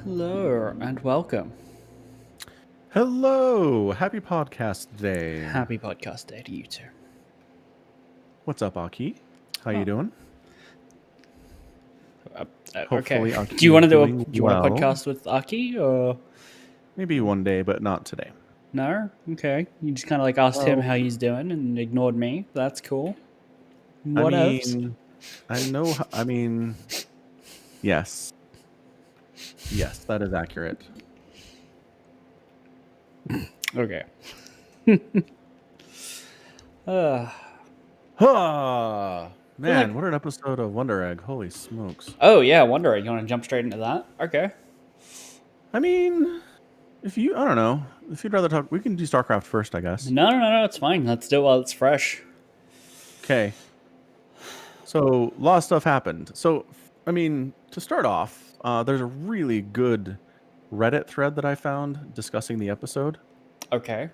Hello and welcome. Hello, happy podcast day. Happy podcast day to you too. What's up, Aki? How you Oh. doing? Okay. Hopefully, Aki Do you want is to do a doing do you want a well. podcast with Aki or Maybe one day, but not today. no? Okay. You just kind of like asked him Well, how he's doing and ignored me. That's cool. I What else? mean, I know. I mean, yes, yes, that is accurate. Okay. uh, Man, what an episode of Wonder Egg! Holy smokes! oh yeah, Wonder Egg. You want to jump straight into that? Okay. I mean, I don't know, if you'd rather talk, we can do StarCraft first, I guess. No. It's fine. Let's do it while it's fresh. Okay. So, a lot of stuff happened. So, I mean, to start off, there's a really good Reddit thread that I found discussing the episode. Okay.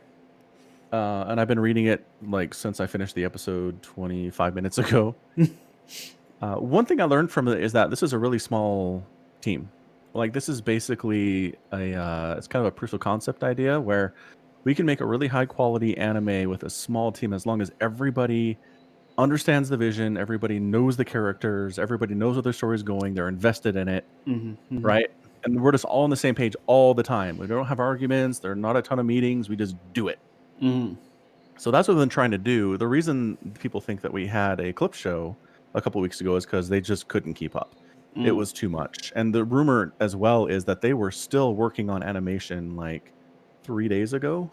And I've been reading it like since I finished the episode 25 minutes ago. One thing I learned from it is that this is a really small team. Like, this is basically it's kind of a proof of concept idea where we can make a really high quality anime with a small team as long as everybody understands the vision, everybody knows the characters, everybody knows where their story's going, they're invested in it, right? And we're just all on the same page all the time. We don't have arguments, there are not a ton of meetings, we just do it. So that's what we've been trying to do. The reason people think that we had a clip show a couple weeks ago is because they just couldn't keep up. It was too much. And the rumor as well is that they were still working on animation like 3 days ago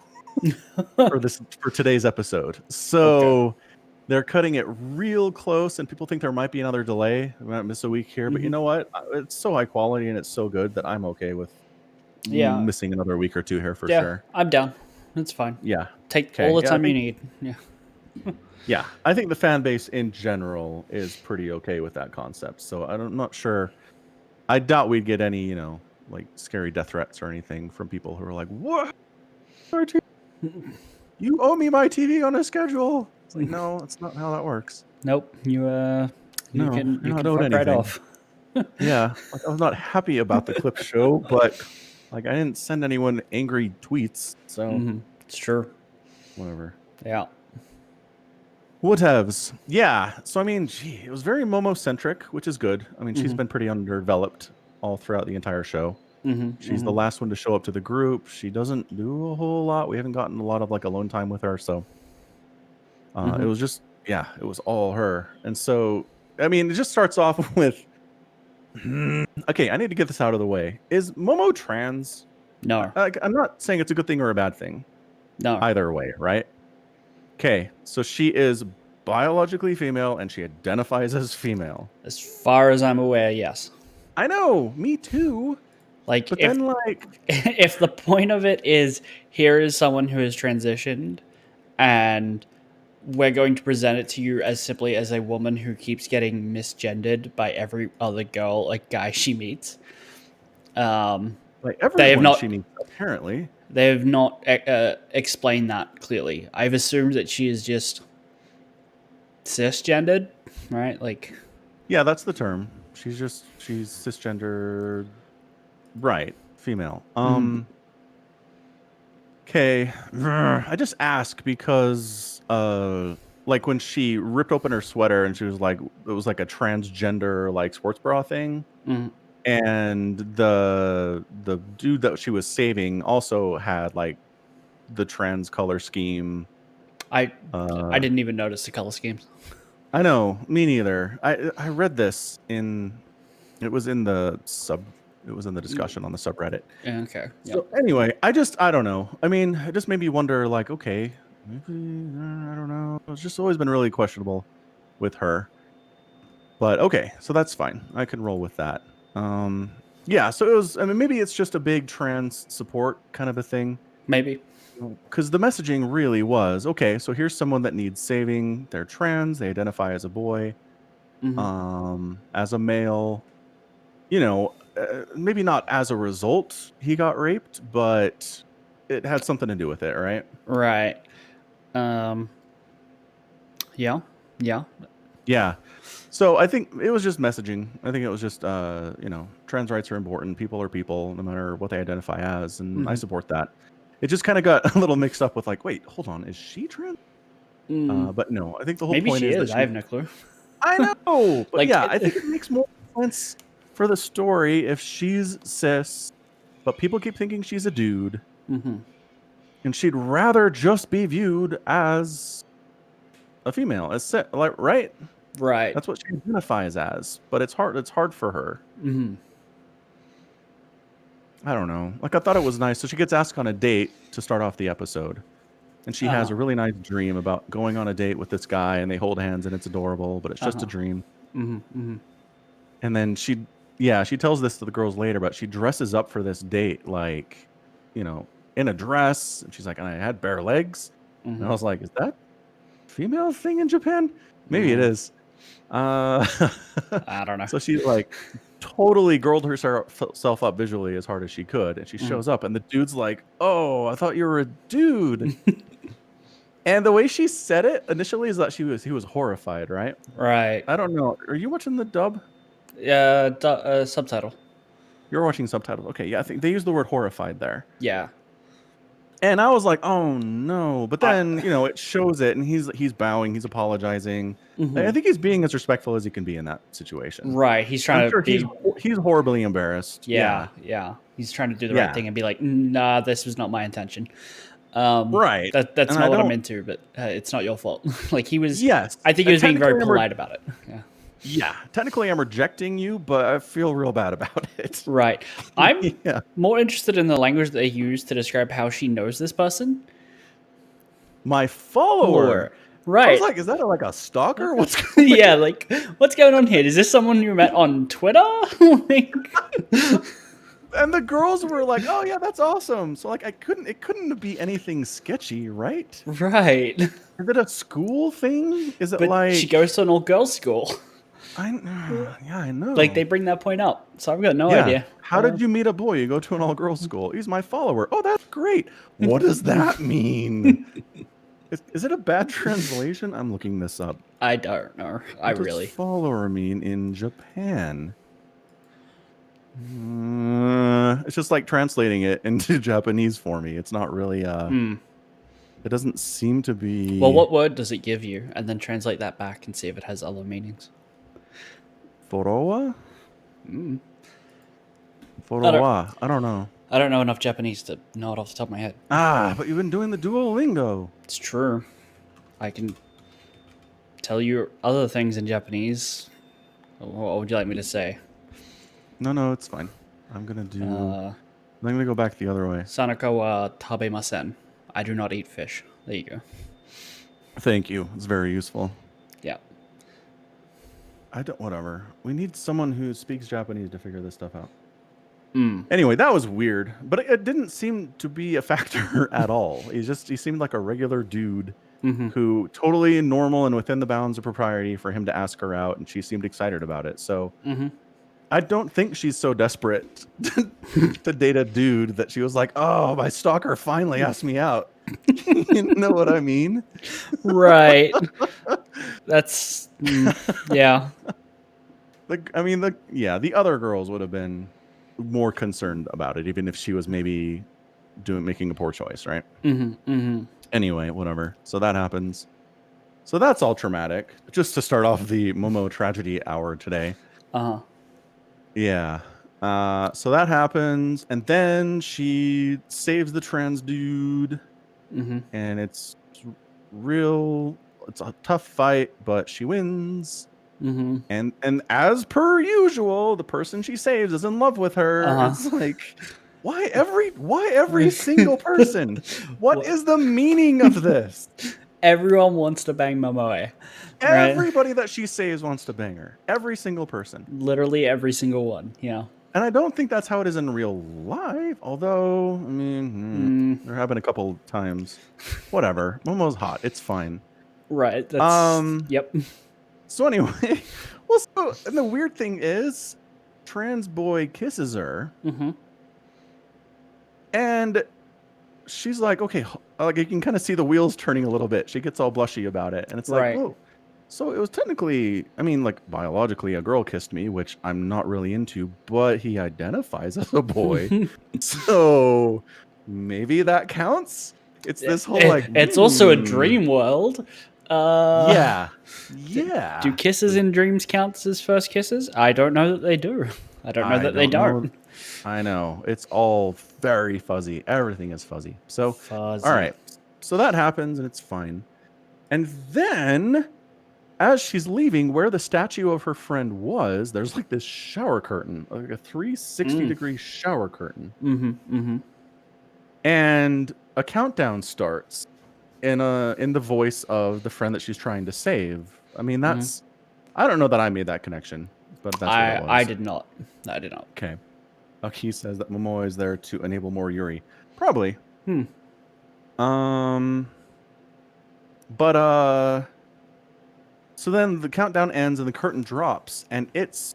for today's episode. So Okay. they're cutting it real close, and people think there might be another delay. We might miss a week here, but you know what? It's so high quality and it's so good that I'm okay with Yeah. missing another week or two here for Yeah. sure. I'm down. It's fine. Yeah. Take all Okay. the Yeah, I time you think need. Yeah. I think the fan base in general is pretty okay with that concept. So I'm not sure. I doubt we'd get any, like scary death threats or anything from people who are like, "What? You owe me my TV on a schedule." It's like, no, that's not how that works. Nope. You No, you you're not can owed fuck right anything. off. Yeah, like I was not happy about the clip show, but like I didn't send anyone angry tweets, so It's true. whatever. Yeah. Whatevs. Yeah. So I mean, gee, it was very Momo centric, which is good. I mean, she's been pretty underdeveloped all throughout the entire show. She's the last one to show up to the group. She doesn't do a whole lot. We haven't gotten a lot of like alone time with her, so it was just it was all her. And so I mean, it just starts off with okay, I need to get this out of the way. Is Momo trans? No. I'm not saying it's a good thing or a bad thing. No. Either way, right? Okay, so she is biologically female and she identifies as female. As far as I'm aware, yes. I know, me too. Like But if then like if the point of it is here is someone who has transitioned and we're going to present it to you as simply as a woman who keeps getting misgendered by every other girl, like guy she meets. like They have everyone she not meets apparently. they have not explained that clearly. I've assumed that she is just cisgendered, right? Like, Yeah, that's the term. She's cisgender, right, female. Okay. I just ask because like when she ripped open her sweater and she was like it was like a transgender like sports bra thing. And the dude that she was saving also had like the trans color scheme. I didn't even notice the color schemes. I know, me neither. I read this it was in the discussion on the subreddit. Okay. So anyway, I don't know. I mean, it just made me wonder like, okay, maybe I don't know. It's just always been really questionable with her. But okay, so that's fine. I can roll with that. Yeah, so it was, I mean, maybe it's just a big trans support kind of a thing. Maybe. Because the messaging really was, okay, so here's someone that needs saving. They're trans. They identify as a boy, as a male. Maybe not as a result he got raped, but it had something to do with it, right? Right. Yeah. Yeah. So I think it was just messaging. I think it was just, trans rights are important. People are people, no matter what they identify as, and I Hmm. support that. It just kind of got a little mixed up with like, wait, hold on, is she trans? Mm, But no, I think the whole maybe point she is that is. I she's. have no clue. I know, but Like, yeah, I think it makes more sense for the story if she's cis, but people keep thinking she's a dude, hmm. and she'd rather just be viewed as a female, as cis, like right. Right. That's what she identifies as, but it's hard. It's hard for her. Hmm. I don't know. Like I thought it was nice. So she gets asked on a date to start off the episode, and she Uh has huh. a really nice dream about going on a date with this guy, and they hold hands, and it's adorable, but it's Uh just a huh. dream. Hmm. Hmm. And then she tells this to the girls later, but she dresses up for this date, like, you know, in a dress, and she's like, and I had bare legs, and I Hmm. was like, is that a female thing in Japan? Maybe it Hmm. is. Uh, I don't know. so she like totally girled herself up visually as hard as she could, and she Hmm. shows up, and the dude's like, "Oh, I thought you were a dude." And the way she said it initially is that he was horrified, right? Right. I don't know. Are you watching the dub? Yeah. Subtitle. You're watching subtitles. Okay, yeah, I think they use the word horrified there. Yeah. And I was like, "Oh no!" But I. then it shows it, and he's bowing, he's apologizing. I Hmm. think he's being as respectful as he can be in that situation. Right. He's I'm trying to sure be. he's horribly embarrassed. Yeah. Yeah, Yeah. He's trying to do the right yeah, thing and be like, nah, this was not my intention. right. That's And I not what I'm don't. into, but it's not your fault. Like he was. Yes, I think he and was being very technically polite about it. Yeah. yeah, technically I'm rejecting you, but I feel real bad about it. Right. I'm Yeah, more interested in the language that they use to describe how she knows this person. my follower. Or I was right. like, is that like a stalker? What's going? Yeah, like what's going on here? Is this someone you met on Twitter? Like, And the girls were like, "Oh yeah, that's awesome." So like, it couldn't be anything sketchy, right? right. Is it a school thing? Is it But she like goes to an all girls school. I yeah, I Like they know. bring that point up. So I've got no Yeah. idea. How did you meet a boy? You go to an all-girls school. He's my follower. Oh, that's great. What does that mean? Is it a bad translation? I'm looking this up. I don't know. I What does really. follower mean in Japan? It's just like translating it into Japanese for me. It's not really Hmm. it doesn't seem to Well, be what word does it give you? And then translate that back and see if it has other meanings. forowa? Mm. I don't. Forowa. I don't know. I don't know enough Japanese to know it off the top of my head. Ah, but you've been doing the Duolingo. It's true. I can tell you other things in Japanese. What would you like me to say? No, it's fine. I'm gonna go back the other way. Sanaka wa tabemasen. I do not eat fish. There you go. Thank you. It's very useful. Yeah. Whatever. We need someone who speaks Japanese to figure this stuff out. Mm. Anyway, that was weird, but it didn't seem to be a factor at all. He seemed like a regular dude Mm-hmm. who totally normal and within the bounds of propriety for him to ask her out, and she seemed excited about it. So Mm-hmm. I don't think she's so desperate to date a dude that she was like, "Oh, my stalker finally asked me out." You know what I mean? Right. That's yeah. The other girls would have been more concerned about it, even if she was maybe making a poor choice, right? Mm-hmm. Mm-hmm. Anyway, whatever. So that happens. So that's all traumatic. Just to start off the Momo tragedy hour today. Uh-huh. Yeah. So that happens, and then she saves the trans dude, Mm-hmm. and it's a tough fight, but she wins. Mm-hmm. And as per usual, the person she saves is in love with her. Uh-huh. It's like, why every single person? What is the meaning of this? Everyone wants to bang Momoe. Right? Everybody that she saves wants to bang her. Every single person. Literally every single one. Yeah. And I don't think that's how it is in real life. Although, I mean, there have been a couple times. Whatever. Momo's hot. It's fine. Right. That's yep. So anyway, and the weird thing is, trans boy kisses her, Mm-hmm. and she's like, okay, like you can kind of see the wheels turning a little bit. She gets all blushy about it, and it's like, Right. whoa, So it was technically, I mean, like biologically, a girl kissed me, which I'm not really into, but he identifies as a boy. So maybe that counts. It's this whole like, It's also a dream world. yeah, Do yeah. kisses in dreams count as first kisses? I don't know that they do. I don't know I that they don't know. don't. I know. It's all very fuzzy. Everything is fuzzy. So, all Fuzzy. right. So that happens and it's fine. And then as she's leaving, where the statue of her friend was, there's like this shower curtain, like a 360-degree shower curtain. Mm-hmm. Mm-hmm. And a countdown starts in the voice of the friend that she's trying to save. I mean, that's I don't know that I made that connection, but that's what it I was. did not. I did not. Okay. He says that Momoa is there to enable more Yuri. Probably. Um but so then the countdown ends and the curtain drops and it's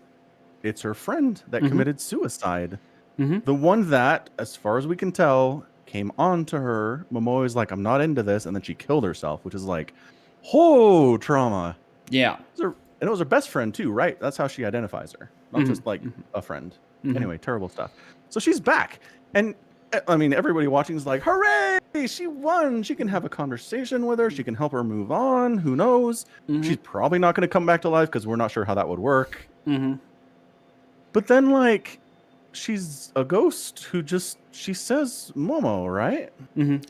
her friend that committed suicide. The one that, as far as we can tell, came on to her. Momoa is like, I'm not into this, and then she killed herself, which is like, oh, trauma. Yeah. And it was her best friend too, right? That's how she identifies her, not just like a friend. Anyway, terrible stuff. So she's back, and I mean, everybody watching is like, hooray! She won. She can have a conversation with her. She can help her move on. Who knows? She's probably not going to come back to life because we're not sure how that would work. But then, like, she's a ghost who she says Momo, right?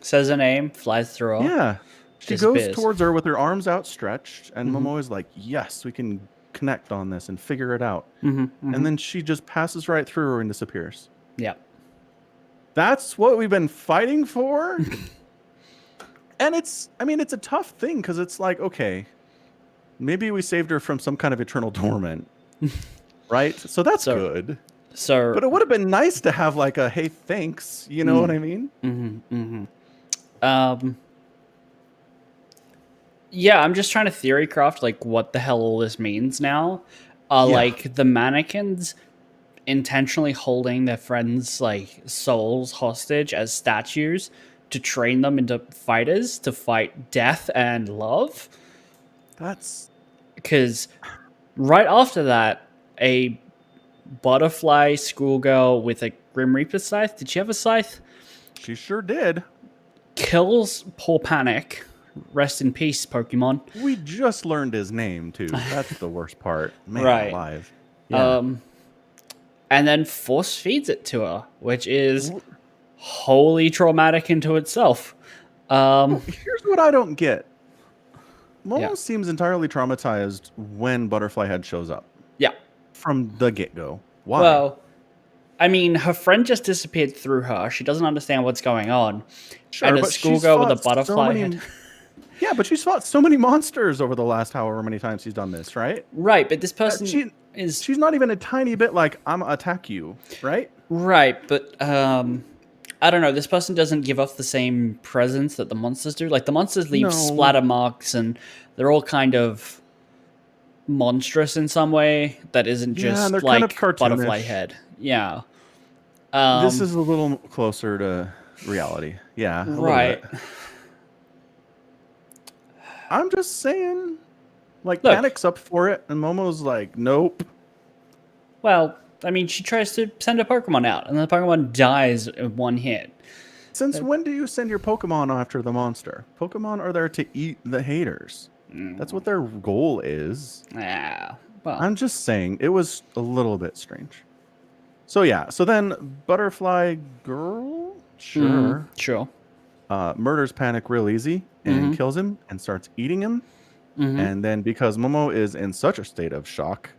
Says her name, flies through her. Yeah. She disappears. goes towards her with her arms outstretched, and Momo is like, yes, we can connect on this and figure it out. And then she just passes right through her and disappears. Yeah. That's what we've been fighting for. And it's a tough thing because it's like, okay, maybe we saved her from some kind of eternal torment. Right? So that's good. But it would have been nice to have like a, hey, thanks. You know what I mean? Yeah, I'm just trying to theory craft like what the hell all this means now. Like the mannequins intentionally holding their friends' like souls hostage as statues to train them into fighters to fight death and love. That's because right after that, a butterfly schoolgirl with a Grim Reaper scythe. Did she have a scythe? She sure did. Kills poor Panic. Rest in peace, Pokemon. We just learned his name too. That's the worst part. Man alive. Yeah. And then force feeds it to her, which is wholly traumatic into itself. Here's what I don't get. Momo seems entirely traumatized when Butterfly Head shows up. Yeah. From the get-go. Why? Well, I mean, her friend just disappeared through her. She doesn't understand what's going on. Sure, and a but schoolgirl with a butterfly head. Yeah, but she's fought so many monsters over the last however many times she's done this, right? Right, but this person she's not even a tiny bit like, I'm gonna attack you, right? Right, but I don't know. This person doesn't give off the same presence that the monsters do. Like the monsters leave splatter marks, and they're all kind of monstrous in some way that isn't just they're like kind of butterfly head. Yeah. This is a little closer to reality. Yeah. Right. I'm just saying, like, Panic's up for it, and Momo's like, nope. Well, I mean, she tries to send a Pokemon out, and the Pokemon dies in one hit. Since when do you send your Pokemon after the monster? Pokemon are there to eat the haters. That's what their goal is. Yeah. Well, I'm just saying, it was a little bit strange. So yeah, so then Butterfly Girl, sure, murders Panic real easy and kills him and starts eating him. And then because Momo is in such a state of shock,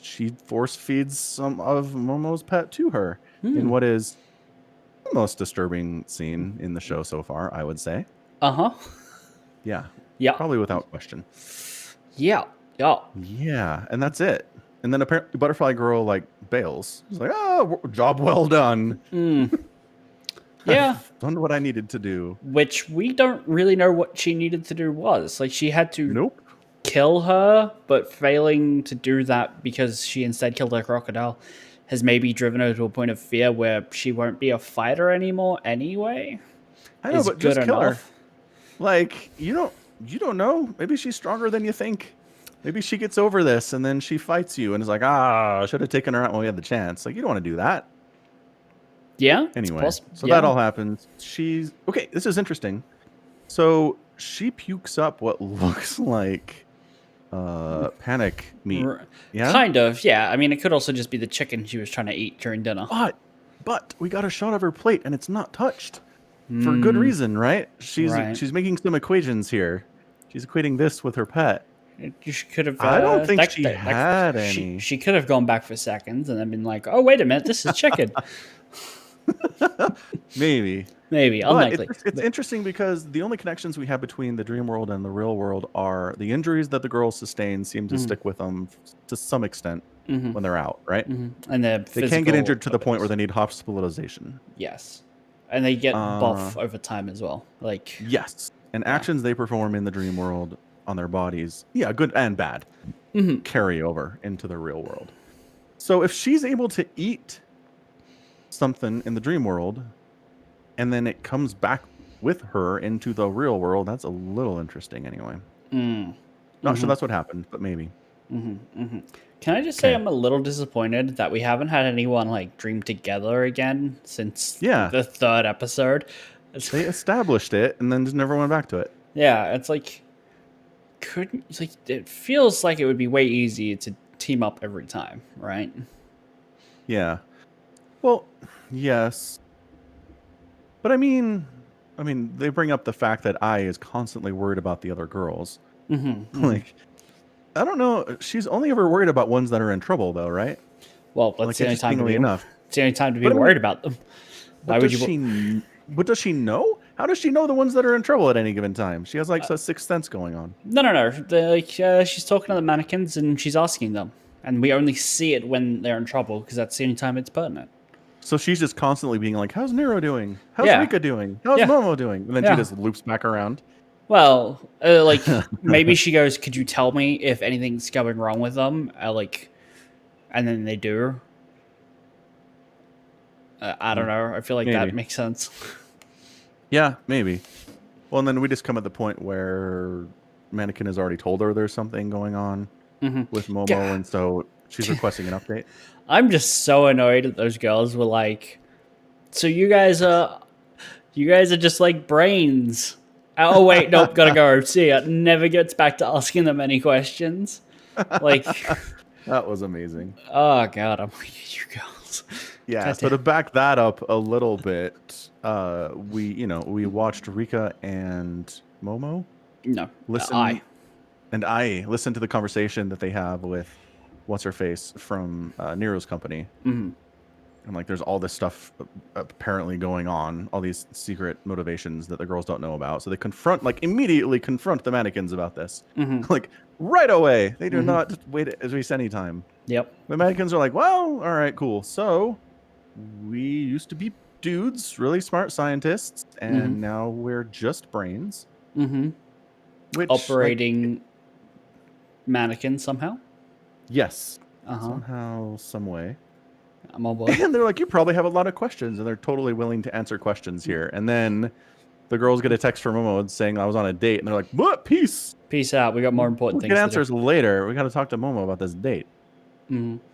she force feeds some of Momo's pet to her in what is the most disturbing scene in the show so far, I would say. Yeah. Yeah. Probably without question. Yeah. Yeah, and that's it. And then apparently Butterfly Girl like bails. She's like, "Oh, job well done." Yeah. I've done what I needed to do. Which we don't really know what she needed to do was. Like she had to Nope. kill her, but failing to do that because she instead killed a crocodile has maybe driven her to a point of fear where she won't be a fighter anymore anyway. I know, but just kill her. Like, you don't know. Maybe she's stronger than you think. Maybe she gets over this and then she fights you and is like, I should have taken her out when we had the chance. Like, you don't want to do that. Yeah, it's Anyway, possible. so that Yeah. all happens. She's okay. This is interesting. So she pukes up what looks like panic meat. Yeah. Kind of, yeah. I mean, it could also just be the chicken she was trying to eat during dinner. But we got a shot of her plate and it's not touched for good Mm, reason, right? She's right. making some equations here. She's equating this with her pet. She could have. I don't think she had any. She could have gone back for seconds and then been like, "Oh, wait a minute, this is chicken." Maybe. Maybe, But unlikely. it's interesting because the only connections we have between the dream world and the real world are the injuries that the girls sustain seem to stick with them to some extent when they're out, right? And the They can get injured to the point where abilities. they need hospitalization. Yes, and they get Uh, buff over time as well. Like, yes. And yeah. actions they perform in the dream world on their bodies, yeah, good and bad, carry over into the real world. So if she's able to eat something in the dream world and then it comes back with her into the real world, that's a little interesting anyway. Not sure that's what happened, but maybe. Can I just say I'm a little disappointed that we haven't had anyone like dream together again since Yeah. the third episode? They established it and then just never went back to it. Yeah, it's like it feels like it would be way easier to team up every time, right? Yeah. Well, yes. But I mean, they bring up the fact that I is constantly worried about the other girls. Like, I don't know. She's only ever worried about ones that are in trouble, though, right? Well, that's Like, the only time to interestingly be. enough. It's the only time to be But I mean, worried about them. Why would you? But does she know? How does she know the ones that are in trouble at any given time? She has like a sixth sense going on. No. She's talking to the mannequins and she's asking them, and we only see it when they're in trouble because that's the only time it's pertinent. So she's just constantly being like, "How's Nero doing? How's Yeah. Rika doing? How's Yeah. Momo doing?" And then Yeah. she just loops back around. Well, like maybe she goes, "Could you tell me if anything's going wrong with them?" And then they do. I don't know. I feel like that Maybe. makes sense. Yeah, maybe. Well, and then we just come at the point where Mannequin has already told her there's something going on with Momo, Yeah. and so she's requesting an update. I'm just so annoyed that those girls were like, "So you guys are just like brains." Oh wait, nope, gotta go. See ya. Never gets back to asking them any questions. Like, That was amazing. oh god, I'm like, you girls. Yeah, God so damn. to back that up a little bit, we watched Rika and Momo No, listen, I listened to the conversation that they have with what's her face from Nero's company. And like, there's all this stuff apparently going on, all these secret motivations that the girls don't know about. So they immediately confront the mannequins about this, like right away. They do not waste any time. Yep. The mannequins are like, well, all right, cool. So we used to be dudes, really smart scientists, and now we're just brains. Which, Operating mannequins somehow. Yes. Uh-huh. Somehow, some way. I'm on board. And they're like, you probably have a lot of questions, and they're totally willing to answer questions here. And then the girls get a text from Momo saying I was on a date, and they're like, what? Peace. Peace out. We got more important We'll things get to answers later. We got to talk to Momo about this date.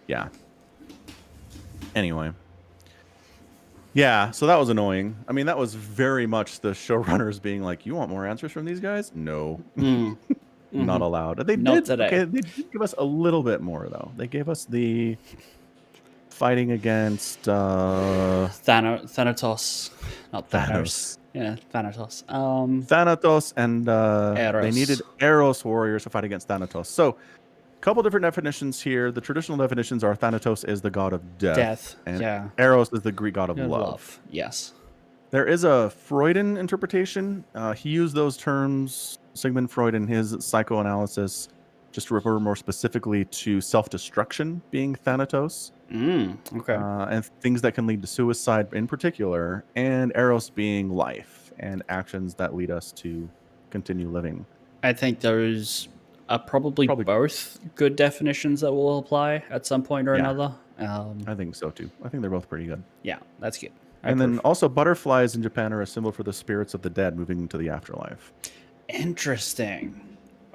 Yeah. Anyway. Yeah, so that was annoying. I mean, that was very much the showrunners being like, you want more answers from these guys? No. Not allowed. They Not did. today. Okay, they did give us a little bit more, though. They gave us the fighting against Thanatos. Not Thanos. Thanos. Yeah, Thanatos. Thanatos, and they Eros. needed Eros warriors to fight against Thanatos. So, a couple different definitions here. The traditional definitions are Thanatos is the god of death. And yeah. Eros is the Greek god of Good love. Yes. There is a Freudian interpretation. He used those terms, Sigmund Freud, in his psychoanalysis, just to refer more specifically to self-destruction being Thanatos. Okay. And things that can lead to suicide in particular, and Eros being life and actions that lead us to continue living. I think there's probably both good definitions that will apply at some point or another. I think so too. I think they're both pretty good. Yeah, that's good. And then also butterflies in Japan are a symbol for the spirits of the dead moving into the afterlife. Interesting.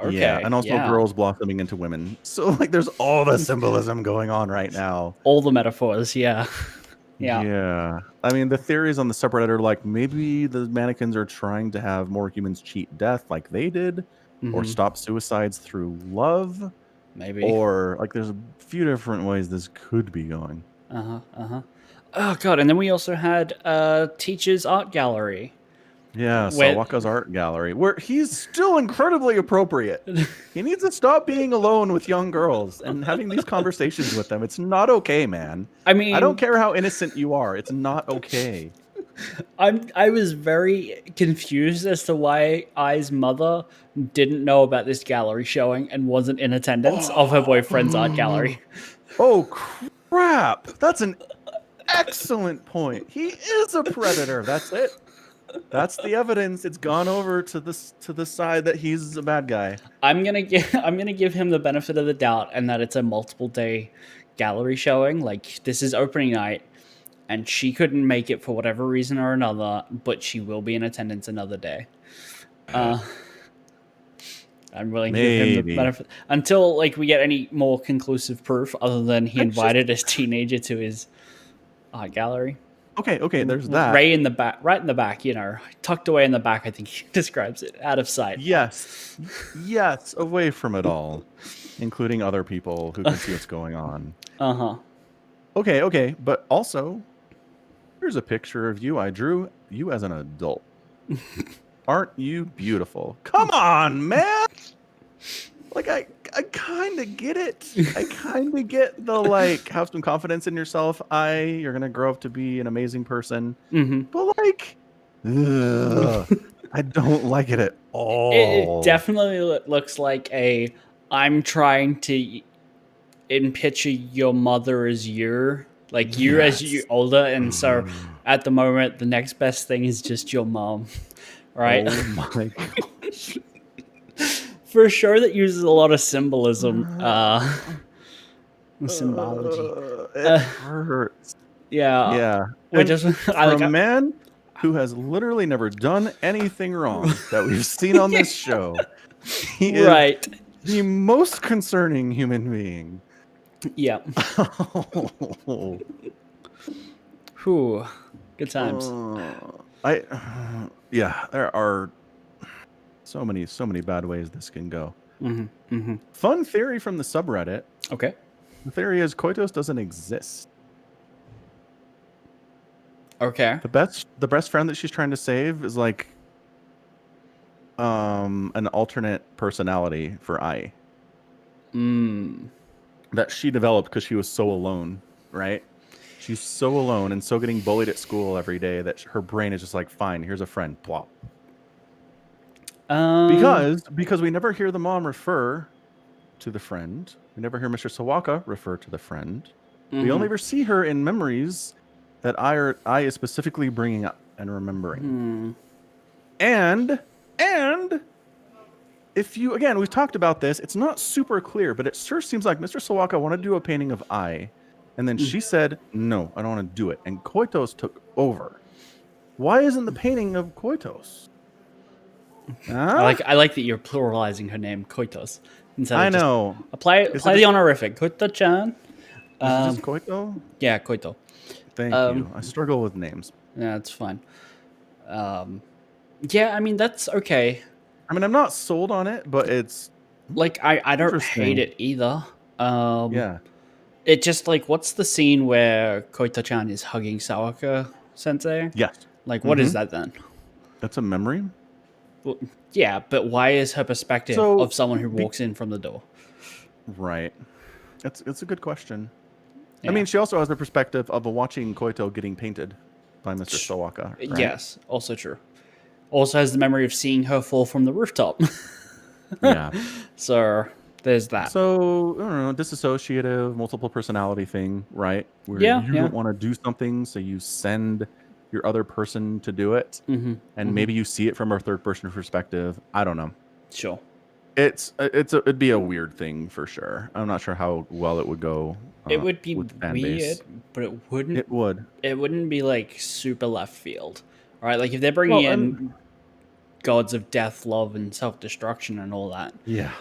Yeah, Okay, and also yeah. girls blossoming into women. So like there's all the symbolism going on right now. All the metaphors, yeah. Yeah. Yeah. I mean, the theories on the subreddit are like maybe the mannequins are trying to have more humans cheat death like they did, or Hmm. stop suicides through love, Maybe. or like there's a few different ways this could be going. Uh-huh. Uh-huh. Oh god, and then we also had Teacher's Art Gallery. Yeah, Where Sawaka's art gallery, where he's still incredibly appropriate. He needs to stop being alone with young girls and having these conversations with them. It's not okay, man. I I don't mean, care how innocent you are. It's not okay. I was very confused as to why Ai's mother didn't know about this gallery showing and wasn't in attendance of her boyfriend's art gallery. Oh crap! That's an excellent point. He is a predator. That's it. That's the evidence. It's gone over to the side that he's a bad guy. I'm gonna give him the benefit of the doubt and that it's a multiple day gallery showing. Like this is opening night, and she couldn't make it for whatever reason or another, but she will be in attendance another day. Uh, I'm willing to give him the Maybe. benefit until like we get any more conclusive proof other than he I just invited his teenager to his art gallery. okay. There's that. Ray in the back, right in the back, tucked away in the back. I think he describes it, out of sight. Yes. Yes, away from it all, including other people who can see what's going on. Uh huh. Okay, but also, here's a picture of you I drew you as an adult. Aren't you beautiful? Come on, man! Like, I kind of get it. I kind of get the, like, have some confidence in yourself. You're going to grow up to be an amazing person. Mm-hmm. But, like, ugh, I don't like it at It all. definitely looks like a I'm trying to picture your mother as you as you Yes. older, and so at the moment the next best thing is just your mom, right? Oh my gosh. For a show that uses a lot of symbolism, symbology. It Uh, hurts. yeah, Yeah. we And just I for a like. man who has literally never done anything wrong that we've seen on this show, he is Right. the most concerning human being. Yeah. Whew. Good times. Yeah, there are so many bad ways this can go. Mm-hmm. Mm-hmm. Fun theory from the subreddit. Okay. The theory is Koitos doesn't exist. Okay. The best friend that she's trying to save is like an alternate personality for Ai that she developed because she was so alone, right? She's so alone and so getting bullied at school every day that her brain is just like, fine, here's a friend, plop. Because we never hear the mom refer to the friend. We never hear Mr. Sawaka refer to the friend. We only ever see her in memories that I is specifically bringing up and remembering. And if you, again, we've talked about this, it's not super clear, but it sure seems like Mr. Sawaka wanted to do a painting of Ai, and then she said, no, I don't want to do it. And Koitos took over. Why isn't the painting of Koitos? Huh? I like that you're pluralizing her name, Koitos. Instead of I know. apply Is the it honorific, Koito-chan. just Koito? Yeah, Koito. Thank you. I struggle with names. Yeah, it's fine. Yeah, I mean that's okay. I mean, I'm not sold on it, but it's Like I don't hate interesting. it either. Yeah. It just like what's the scene where Koito-chan is hugging Sawaka sensei? Yes. Like what is that then? That's a memory. Well, yeah, but why is her perspective So, of someone who walks in from the door? Right. It's a good question. Yeah. I mean, she also has the perspective of watching Koito getting painted by Mr. Sawaka. Right? Yes, also true. Also has the memory of seeing her fall from the rooftop. Yeah. So there's that. So, I don't know, disassociative, multiple personality thing, right? Where Yeah, you yeah. don't want to do something, so you send your other person to do it. And maybe you see it from a third person perspective. I don't know. Sure. It'd be a weird thing for sure. I'm not sure how well it would go. It would be with fan weird, base. but it wouldn't. It would. It wouldn't be like super left field. All right, like if they're bringing in gods of death, love, and self-destruction and all that. Yeah.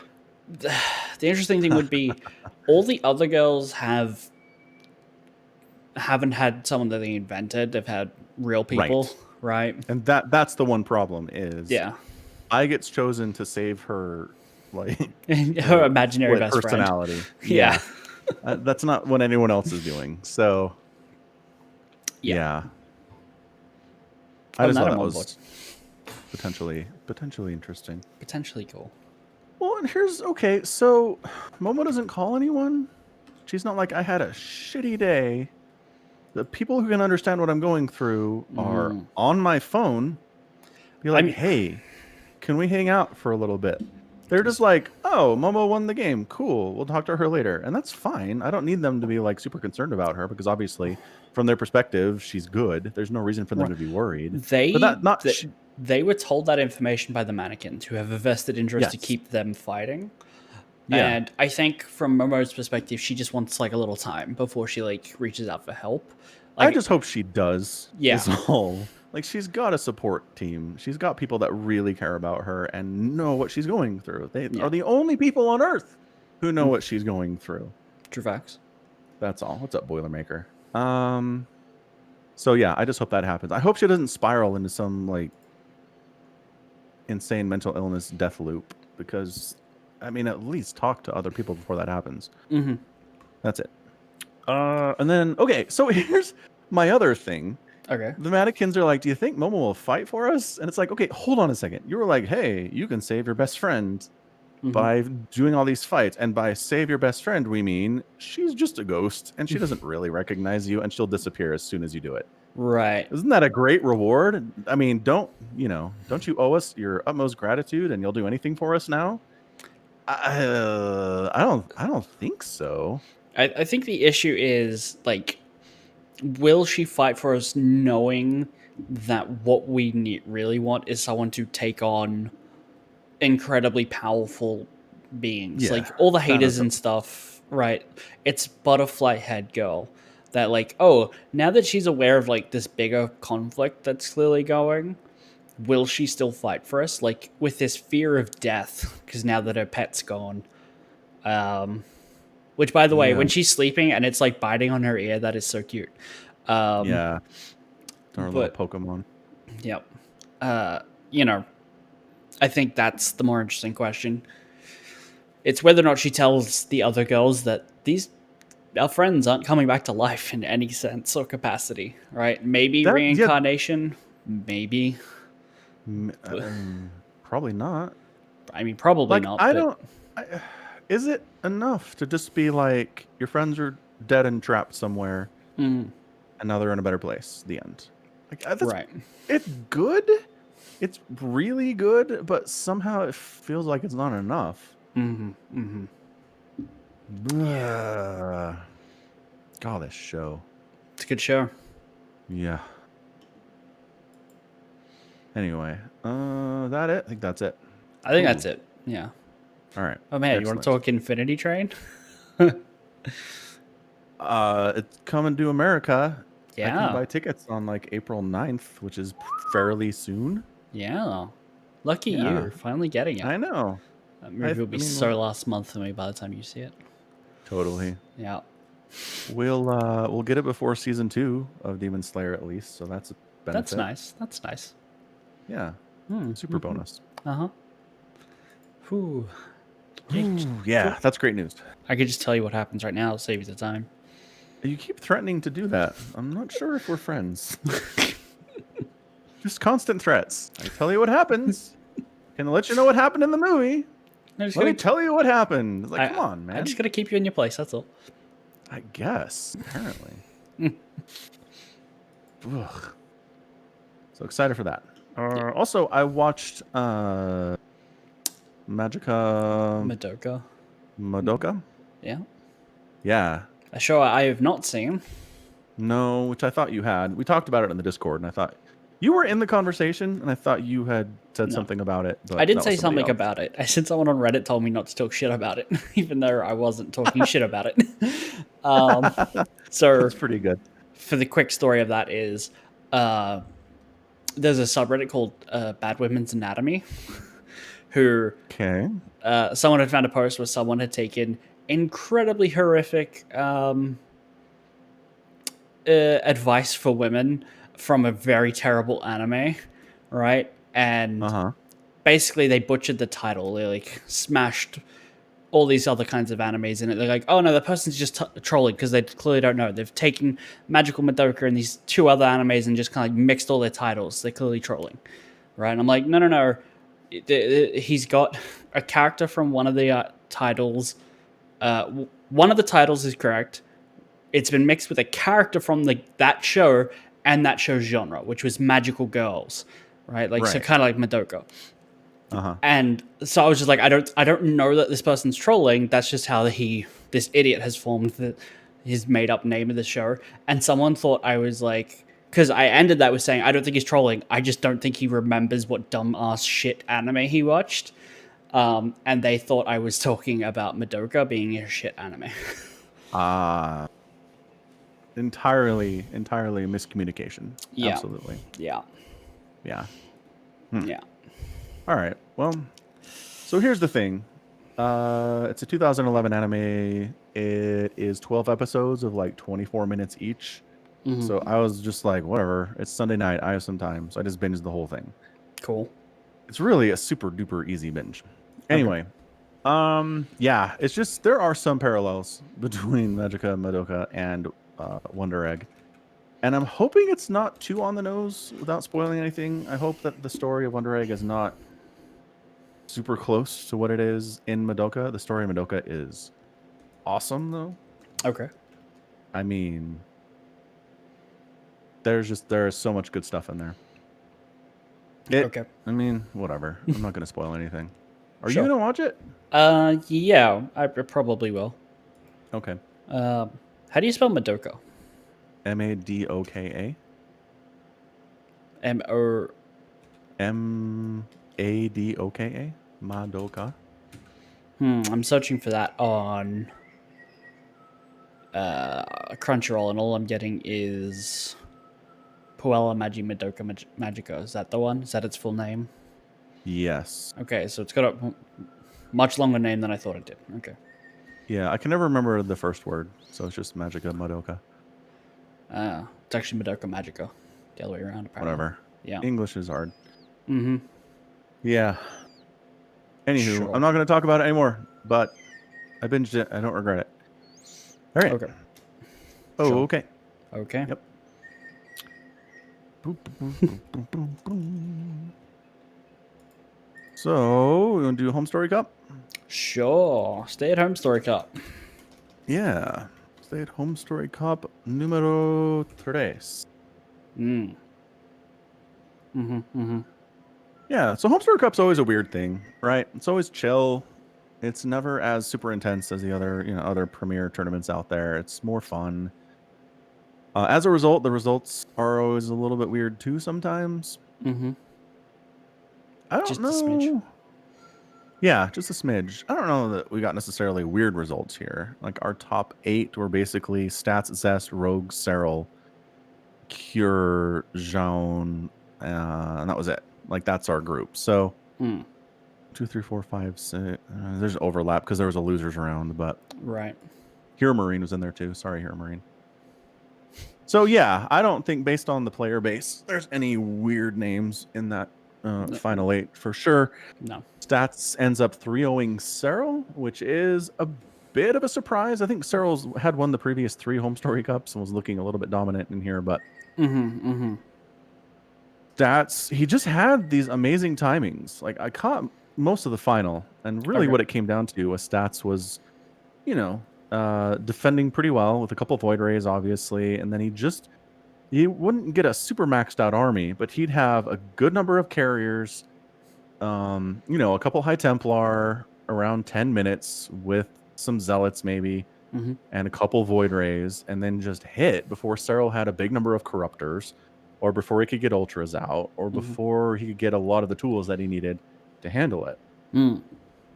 The interesting thing would be all the other girls haven't had someone that they invented. They've had real people, Right. right? And that's the one problem is Yeah. I gets chosen to save her, like, Her imaginary split best friend. personality. Yeah. Yeah. That's not what anyone else is doing. So, Yeah. yeah. I On just that, thought I'm that on board. was potentially interesting. Potentially cool. Well, and here's okay. So, Momo doesn't call anyone. She's not like I had a shitty day. The people who can understand what I'm going through are on my phone. Be I like, mean, hey, can we hang out for a little bit? They're just like, oh, Momo won the game. Cool. We'll talk to her later. And that's fine. I don't need them to be like super concerned about her because obviously, from their perspective, she's good. There's no reason for them to be worried. But they that not they were told that information by the mannequins who have a vested interest to yes. keep them fighting. Yeah. And I think from Momo's perspective, she just wants like a little time before she like reaches out for help. I Like, just hope she does. yeah. Is all. Like she's got a support team. She's got people that really care about her and know what she's going through. They are the only people on Earth who know what she's going through. True facts. That's all. What's up, Boilermaker? So yeah, I just hope that happens. I hope she doesn't spiral into some like insane mental illness death loop because I mean at least talk to other people before that happens. Mm-hmm. That's it. And then okay, so here's my other thing. Okay. The mannequins are like, do you think Momo will fight for us? And it's like, okay, hold on a second. You were like, hey, you can save your best friend by doing all these fights. And by save your best friend, we mean she's just a ghost and she doesn't really recognize you and she'll disappear as soon as you do it. Right. Isn't that a great reward? I mean, don't you owe us your utmost gratitude and you'll do anything for us now? I don't think so. I think the issue is like, will she fight for us knowing that what we really want is someone to take on incredibly powerful beings? Yeah, like all the haters and stuff, right? It's butterfly head girl that like, oh, now that she's aware of like this bigger conflict that's clearly going, will she still fight for us? Like with this fear of death, because now that her pet's gone. Which, by the way, when she's sleeping and it's like biting on her ear, that is so cute. Yeah. Our little Pokemon. Yep. I think that's the more interesting question. It's whether or not she tells the other girls that our friends aren't coming back to life in any sense or capacity, right? Maybe reincarnation, maybe. Probably not. I mean, probably not. Is it enough to just be like your friends are dead and trapped somewhere, and now they're in a better place? The end. Like, right. It's good. It's really good, but somehow it feels like it's not enough. God, this show. It's a good show. Yeah. Anyway, that it? I think that's it. I think that's it. Yeah. All right. Oh man, you want to talk Infinity Train? It's coming to America. Yeah. I can buy tickets on like April 9th, which is fairly soon. Yeah. Lucky you. Finally getting it. I know. That movie will be so last month for me by the time you see it. Totally. Yeah. We'll get it before season 2 of Demon Slayer at least, so that's a benefit. That's nice. Yeah. Super bonus. Uh-huh. Ooh, yeah, that's great news. I could just tell you what happens right now to save you the time. You keep threatening to do that. I'm not sure if we're friends. Just constant threats. I tell you what happens. Can let you know what happened in the movie. Let me tell you what happened. It's like, come on, man. I'm just gonna keep you in your place. That's all. I guess. Apparently. Ugh. So excited for that. Also, I watched Madoka. Yeah. Yeah. A show I have not seen. No, which I thought you had. We talked about it in the Discord, and I thought you were in the conversation, and I thought you had said something about it. But I did say something about it. I said someone on Reddit told me not to talk shit about it, even though I wasn't talking shit about it. So that's pretty good. For the quick story of that is, there's a subreddit called Bad Women's Anatomy, who Okay. someone had found a post where someone had taken incredibly horrific advice for women from a very terrible anime, right? And Uh-huh. basically, they butchered the title. They like smashed all these other kinds of animes in it. They're like, oh no, the person's just trolling because they clearly don't know. They've taken Magical Madoka and these two other animes and just kind of mixed all their titles. They're clearly trolling, right? And I'm like, no, no, no. He's got a character from one of the titles. One of the titles is correct. It's been mixed with a character from that show and that show's genre, which was magical girls, right? Like so, Right. kind of like Madoka. Uh-huh. And so I was just like, I don't know that this person's trolling. That's just how this idiot has formed his made up name of the show. And someone thought I was like, because I ended that with saying, I don't think he's trolling. I just don't think he remembers what dumbass shit anime he watched. And they thought I was talking about Madoka being a shit anime. Entirely miscommunication. Yeah. Absolutely. Yeah. Yeah. Yeah. All right. Well, so here's the thing. It's a 2011 anime. It is 12 episodes of like 24 minutes each. So I was just like, whatever. It's Sunday night. I have some time. So I just binged the whole thing. Cool. It's really a super duper easy binge. Anyway, yeah, it's just there are some parallels between Magica Madoka and Wonder Egg. And I'm hoping it's not too on the nose without spoiling anything. I hope that the story of Wonder Egg is not super close to what it is in Madoka. The story of Madoka is awesome, though. Okay. I mean, there is so much good stuff in there. Okay. I mean, whatever. I'm not going to spoil anything. Are Sure. you going to watch it? Yeah, I probably will. Okay. How do you spell Madoka? Madoka. Madoka. Madoka. I'm searching for that on Crunchyroll, and all I'm getting is Puella Magi Madoka Magica. Is that the one? Is that its full name? Yes. Okay, so it's got a much longer name than I thought it did. Okay. Yeah, I can never remember the first word, so it's just Magica Madoka. It's actually Madoka Magica. The other way around, apparently. Whatever. Yeah. English is hard. Mm-hmm. Yeah. Anywho, Sure. I'm not going to talk about it anymore, but I binged it. I don't regret it. All right. Okay. Oh, Sure. okay. Okay. Yep. Boop, boop, boop, boop, boop, boop. So, we want to do Home Story Cup? Sure. Stay at home story cup. Yeah. Stay at Home Story Cup número 3. Yeah, so Home Story Cup's always a weird thing, right? It's always chill. It's never as super intense as the other premier tournaments out there. It's more fun. As a result, the results are always a little bit weird too sometimes. Mm-hmm. I don't Just know. a smidge. Yeah, just a smidge. I don't know that we got necessarily weird results here. Like our top 8 were basically Stats, Zest, Rogue, Serral, Cure, Jaune, and that was it. Like that's our group. So 2, 3, 4, 5, 6. There's overlap because there was a losers round, but Right. Hero Marine was in there too. Sorry, Hero Marine. So yeah, I don't think based on the player base, there's any weird names in that final 8 for sure. No. Stats ends up 3-0ing Serral, which is a bit of a surprise. I think Serral's had won the previous 3 Home Story Cups and was looking a little bit dominant in here, but Stats, he just had these amazing timings. Like I caught most of the final, and really what it came down to was Stats was, defending pretty well with a couple Void Rays, obviously, and then he wouldn't get a super maxed out army, but he'd have a good number of carriers, a couple High Templar around 10 minutes with some Zealots maybe, and a couple Void Rays, and then just hit before Serral had a big number of Corruptors, or before he could get Ultras out, or before he could get a lot of the tools that he needed to handle it.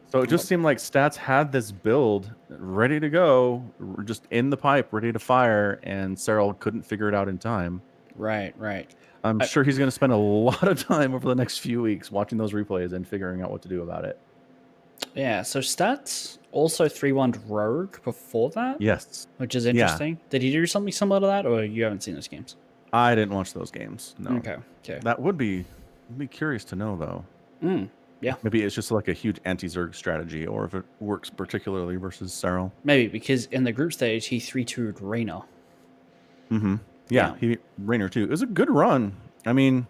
So it just seemed like Stats had this build ready to go, just in the pipe, ready to fire, and Serral couldn't figure it out in time. Right, right. I'm I, sure he's going to spend a lot of time over the next few weeks watching those replays and figuring out what to do about it. yeah, so stats also 3-1 Rogue before that, Yes. which is Yeah. interesting. Did he do something similar to that, or you haven't seen those games? I didn't watch those games. No. Okay, okay. That would be curious to know though. Yeah, Maybe it's just like a huge anti-Zerg strategy, or if it works particularly versus Cyril. maybe because in the group stage he 3-2'd Reyna. Mm-hmm. Yeah, Yeah. he Rainer too. It was a good run. I mean,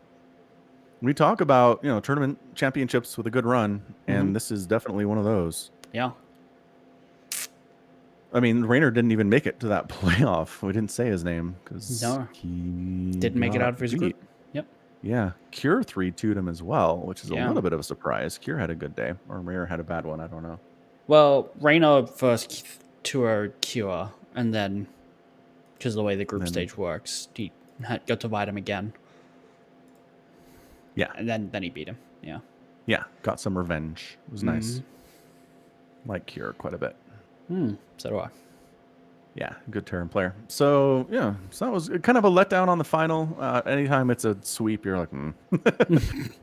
we talk about tournament championships with a good run, and this is definitely one of those. Yeah. I mean, Rainer didn't even make it to that playoff. We didn't say his name because No. he Didn't make it got out of his beat. group. Yep. Yeah, Cure 3-2'd him as well, which is a Yeah. little bit of a surprise. Cure had a good day, or Rainer had a bad one. I don't know. Well, Reyna first 2-0 Cure, and then because of the way the group stage works, he got to bite him again. Yeah. And then he beat him. Yeah. Yeah, got some revenge. It was nice. Like Cure quite a bit. So do I. Yeah, good Terran player. So, yeah, so that was kind of a letdown on the final. Anytime it's a sweep, you're like,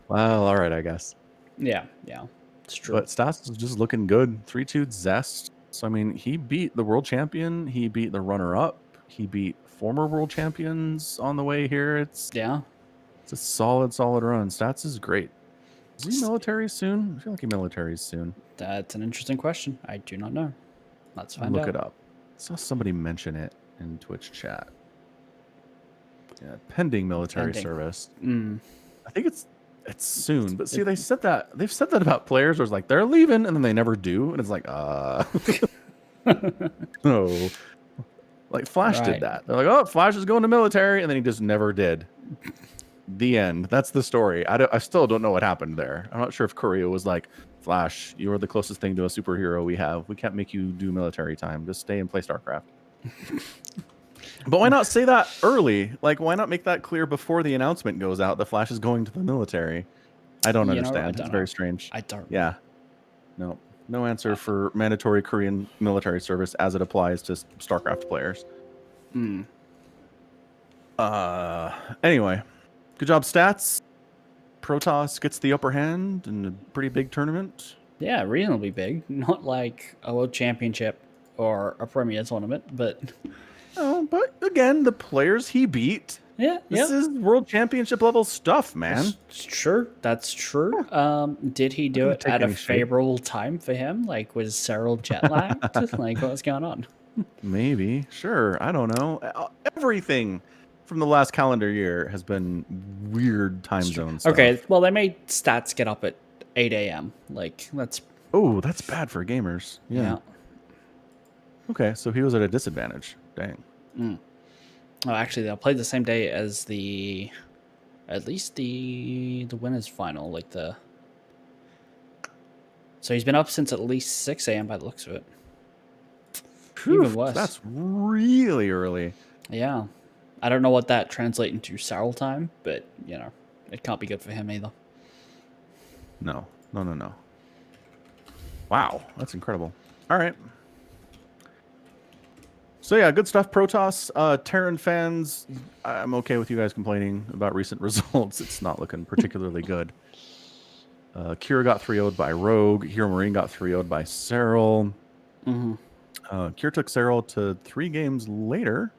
well, all right, I guess. Yeah, yeah. It's true. But Stas is just looking good. 3-2 Zest. So, I mean, he beat the world champion. He beat the runner-up. He beat former world champions on the way here. It's a solid run. Stats is great. Is he military soon? I feel like he military soon. That's an interesting question. I do not know. Let's find out. Look it up. I saw somebody mention it in Twitch chat. Yeah, pending military service. I think it's soon. But see, they've said that about players. Where it's like they're leaving and then they never do, and it's like, no. Like Flash did that. They're like, oh, Flash is going to military, and then he just never did. The end. That's the story. I still don't know what happened there. I'm not sure if Korea was like, Flash, you are the closest thing to a superhero we have. We can't make you do military time. Just stay and play StarCraft. But why not say that early? Like, why not make that clear before the announcement goes out that Flash is going to the military? I don't understand. It's very strange. I don't. Yeah. No answer for mandatory Korean military service as it applies to StarCraft players. Anyway, good job, Stats. Protoss gets the upper hand in a pretty big tournament. Yeah, reasonably big. Not like a world championship or a premier tournament, but... Oh, but again, the players he beat. This is world championship level stuff, man. It's true. That's true. Did he do it at a favorable time for him? Like, was Cyril jet lagged? Like, what's going on? Maybe. Sure. I don't know. Everything from the last calendar year has been weird time zone stuff. Okay, well, they made Stats get up at 8 a.m. Like, that's... Oh, that's bad for gamers. Yeah. Okay, so he was at a disadvantage. Dang. Oh, actually, they'll play the same day as at least the winners final, like the... So he's been up since at least 6 a.m. by the looks of it. Even worse. That's really early. Yeah. I don't know what that translates into Cyril time, but, it can't be good for him either. No. Wow, that's incredible. All right. So yeah, good stuff, Protoss. Terran fans, I'm okay with you guys complaining about recent results. It's not looking particularly good. Kira got 3-0'd by Rogue. Hero Marine got 3-0'd by Cyril. Kira took Cyril to 3 games later,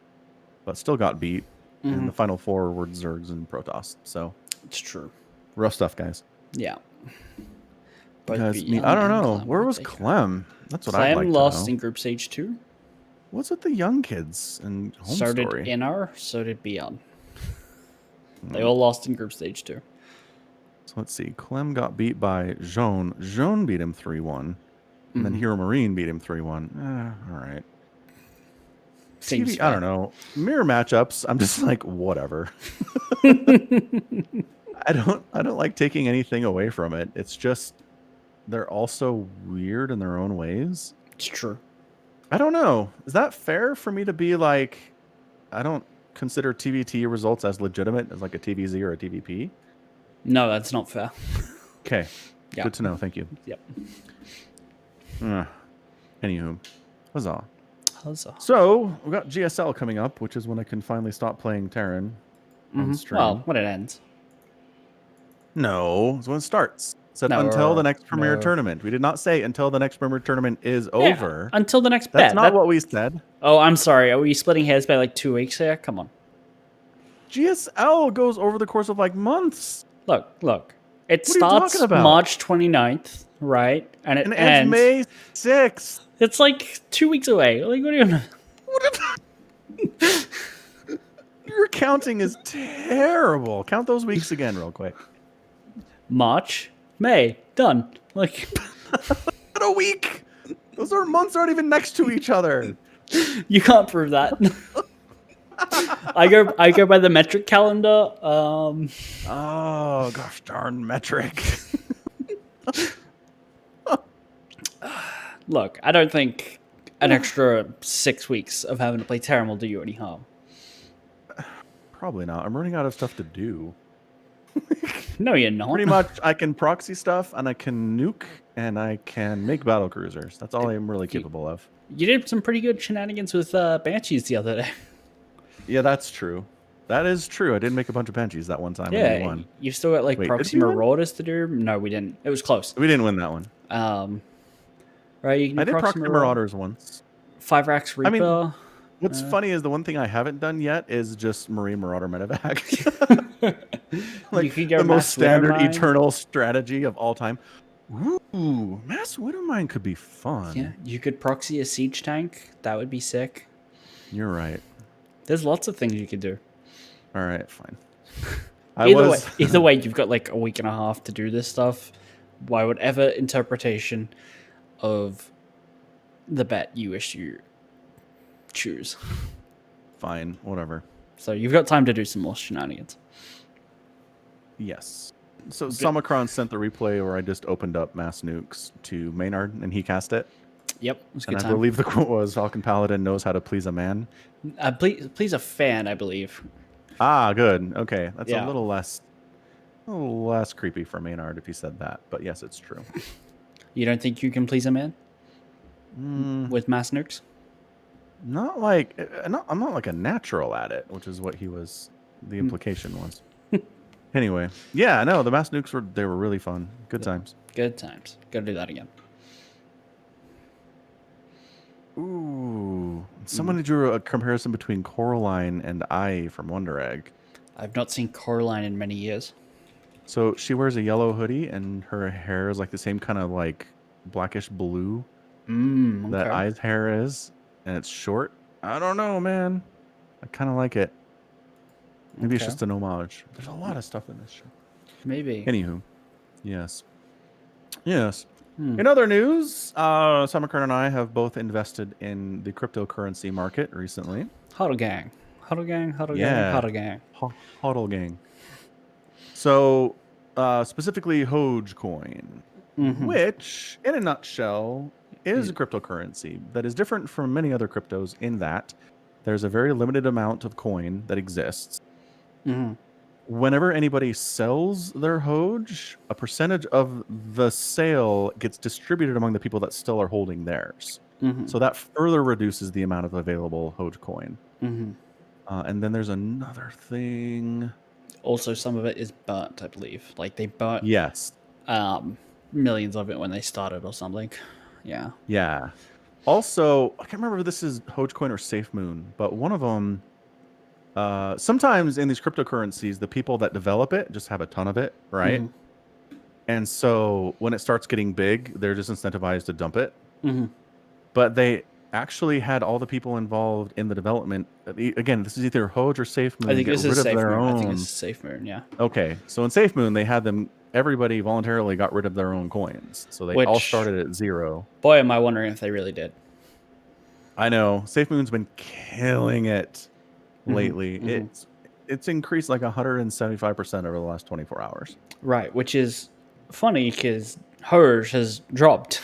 but still got beat. And the final 4 were Zergs and Protoss. So it's true. Rough stuff, guys. Yeah. Guys, I don't know. Where was Clem? That's what I'd like to know. Clem lost in Group Stage 2. What's with the young kids and home so story? Did Innar, so did Beyond. They all lost in Group Stage 2. So let's see. Clem got beat by Jean. Jean beat him 3-1. And then Hero Marine beat him 3-1. All right. TV, I don't know. Mirror matchups, I'm just like, whatever. I don't like taking anything away from it. It's just they're also weird in their own ways. It's true. I don't know. Is that fair for me to be like, I don't consider TVT results as legitimate as like a TVZ or a TVP? No, that's not fair. Okay. Yeah. Good to know. Thank you. Yep. Anywho, huzzah. Huzzah. So we got GSL coming up, which is when I can finally stop playing Terran. on stream. Well, when it ends. No, it's when it starts. It said No, until the next Premier no. Tournament. We did not say until the next Premier Tournament is Yeah, over. until the next That's bet. not what we said. Oh, I'm sorry. Are we splitting hairs by like 2 weeks here? Come on. GSL goes over the course of like months. Look. It What are you starts talking about? March 29th, right? And it ends May 6th. It's like 2 weeks away. Like, what do you know? Your counting is terrible. Count those weeks again real quick. March, May, done. Like, What a week. Those months aren't even next to each other. you can't prove that. I go by the metric calendar. Oh gosh darn metric. Look, I don't think an extra 6 weeks of having to play Terran will do you any harm. Probably not. I'm running out of stuff to do. No, you're not. Pretty much, I can proxy stuff, and I can nuke, and I can make battle cruisers. That's all I'm really capable of. You did some pretty good shenanigans with Banshees the other day. Yeah, that's true. That is true. I did make a bunch of Banshees that one time. And we won. You've still got like Wait, proxy did we win? Marauders to do. No, we didn't. It was close. We didn't win that one. Right, you can do I did proxy Marauders once. 5 Racks Reaper. I mean, what's funny is the one thing I haven't done yet is just Marine Marauder medevac. Like you can go the most standard Widowmine. eternal strategy of all time. Ooh, Mass Widowmine could be fun. Yeah, you could proxy a siege tank. That would be sick. You're right. There's lots of things you could do. All right, fine. Either way, you've got like a week and a half to do this stuff. By whatever interpretation of the bet you wish you choose. Fine, whatever. So you've got time to do some more shenanigans. Yes. So Samacron sent the replay where I just opened up mass nukes to Maynard and he cast it. Yep, it was a And good I time. believe the quote was Falcon Paladin knows how to please a man. Please a fan, I believe. Ah, good. Okay. That's Yeah. a little less creepy for Maynard if he said that. But yes, it's true. You don't think you can please a man with mass nukes? Not like I'm not like a natural at it, which is what the implication was. Anyway, yeah, no, the mass nukes were really fun. Good times. Good times. Gotta do that again. Ooh. Somebody drew a comparison between Coraline and I from Wonder Egg. I've not seen Coraline in many years. So she wears a yellow hoodie and her hair is like the same kind of like blackish blue that Okay. I's hair is, and it's short. I don't know, man. I kind of like it. Maybe it's Okay. just an homage. There's a lot of stuff in this show. Maybe. Anywho, yes. In other news, Samakar and I have both invested in the cryptocurrency market recently. Huddle gang. Huddle gang, huddle Yeah. gang, huddle gang. Hodl gang. So, specifically Hogecoin, which, in a nutshell, is a cryptocurrency that is different from many other cryptos in that there's a very limited amount of coin that exists. Whenever anybody sells their Hoge, a percentage of the sale gets distributed among the people that still are holding theirs. So that further reduces the amount of available Hoge coin. And then there's another thing. Also, some of it is burnt, I believe. Like they burnt Yes. millions of it when they started or something. Yeah. Yeah. Also, I can't remember if this is Hogecoin or SafeMoon, but one of them, sometimes in these cryptocurrencies, the people that develop it just have a ton of it, right? And so when it starts getting big, they're just incentivized to dump it. But they actually had all the people involved in the development. Again, this is either Hoge or SafeMoon. I think this is SafeMoon. I think own. it's SafeMoon, yeah. Okay, so in SafeMoon, they had everybody voluntarily got rid of their own coins. So they all started at 0. Boy, am I wondering if they really did. I know. SafeMoon's been killing it lately. It's increased like 175% over the last 24 hours. Right, which is funny because Hoge has dropped.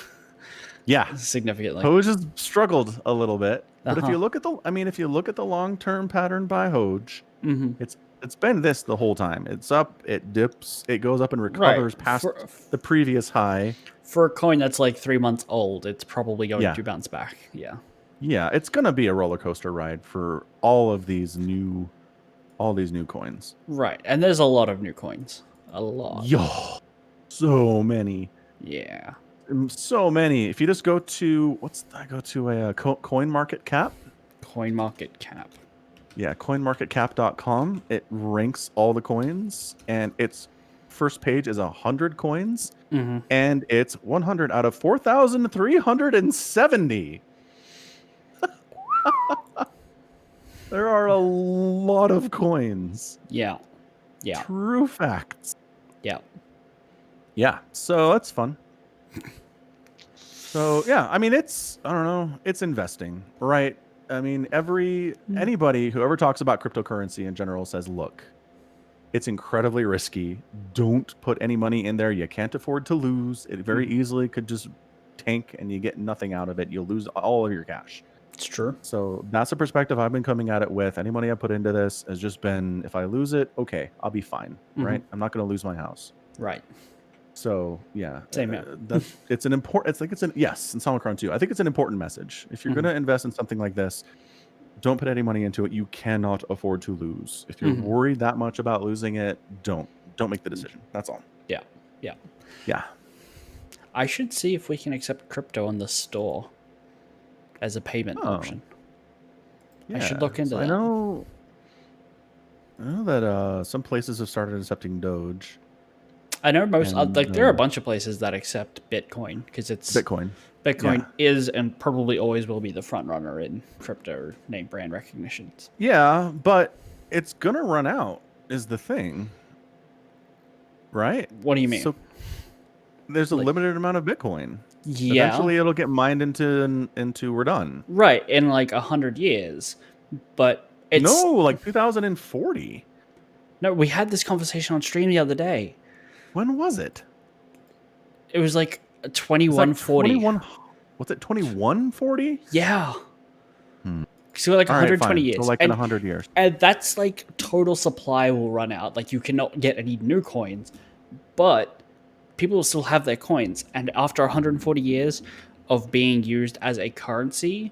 Yeah, significantly. Hoge has struggled a little bit, but if you look at the long-term pattern by Hoge, it's been this the whole time. It's up, it dips, it goes up and recovers past the previous high. For a coin that's like 3 months old, it's probably going to bounce back. Yeah. Yeah, it's gonna be a roller coaster ride for all of these new all these new coins. Right. And there's a lot of new coins. A lot. Yo, so many. Yeah. So many. If you just go to a coin market cap. Coin market cap. Yeah, coinmarketcap.com. It ranks all the coins, and its first page is 100 coins, and it's 100 out of 4,370. There are a lot of coins. Yeah. Yeah. True facts. Yeah. Yeah, so that's fun. So yeah, I mean, I don't know, it's investing, right? I mean, anybody who ever talks about cryptocurrency in general says, look, it's incredibly risky. Don't put any money in there. You can't afford to lose. It very easily could just tank and you get nothing out of it. You'll lose all of your cash. It's true. So that's the perspective I've been coming at it with. Any money I put into this has just been, if I lose it, okay, I'll be fine, right? I'm not going to lose my house. Right. So yeah, Same here. it's an important. Yes, in Salmon Crown too. I think it's an important message. If you're going to invest in something like this, don't put any money into it. You cannot afford to lose. If you're worried that much about losing it, don't make the decision. That's all. Yeah. Yeah. Yeah. I should see if we can accept crypto on the store as a payment option. Yeah. I should look into that. I know that some places have started accepting Doge. I know there are a bunch of places that accept Bitcoin because it's Bitcoin. Bitcoin is and probably always will be the front runner in crypto name brand recognitions. Yeah, but it's gonna run out is the thing, right? What do you mean? So there's a limited amount of Bitcoin. Yeah. Eventually, it'll get mined into we're done. Right, in like 100 years, but it's like 2040. No, we had this conversation on stream the other day. When was it? It was like 2140. Was it 2140? Yeah. So like 120 years. So like in 100 years. And that's like total supply will run out. Like you cannot get any new coins, but people will still have their coins. And after 140 years of being used as a currency,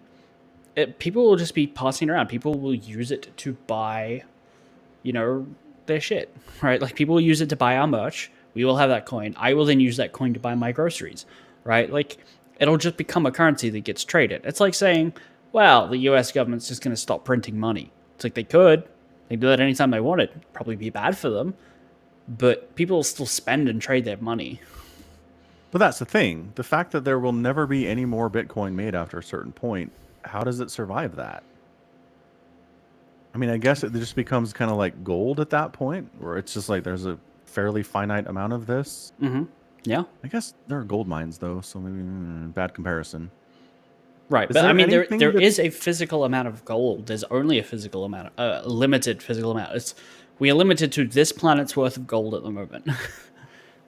people will just be passing around. People will use it to buy, their shit, right? Like people will use it to buy our merch. We will have that coin. I will then use that coin to buy my groceries, right? Like it'll just become a currency that gets traded. It's like saying, well, the US government's just going to stop printing money. It's like they could do that anytime they wanted. Probably be bad for them, but people will still spend and trade their money. But that's the thing. The fact that there will never be any more Bitcoin made after a certain point, how does it survive that? I mean, I guess it just becomes kind of like gold at that point, where it's just like there's a fairly finite amount of this. Yeah. I guess there are gold mines, though, so maybe bad comparison. Right, but I mean, there is a physical amount of gold. There's only a physical amount, limited physical amount. We are limited to this planet's worth of gold at the moment,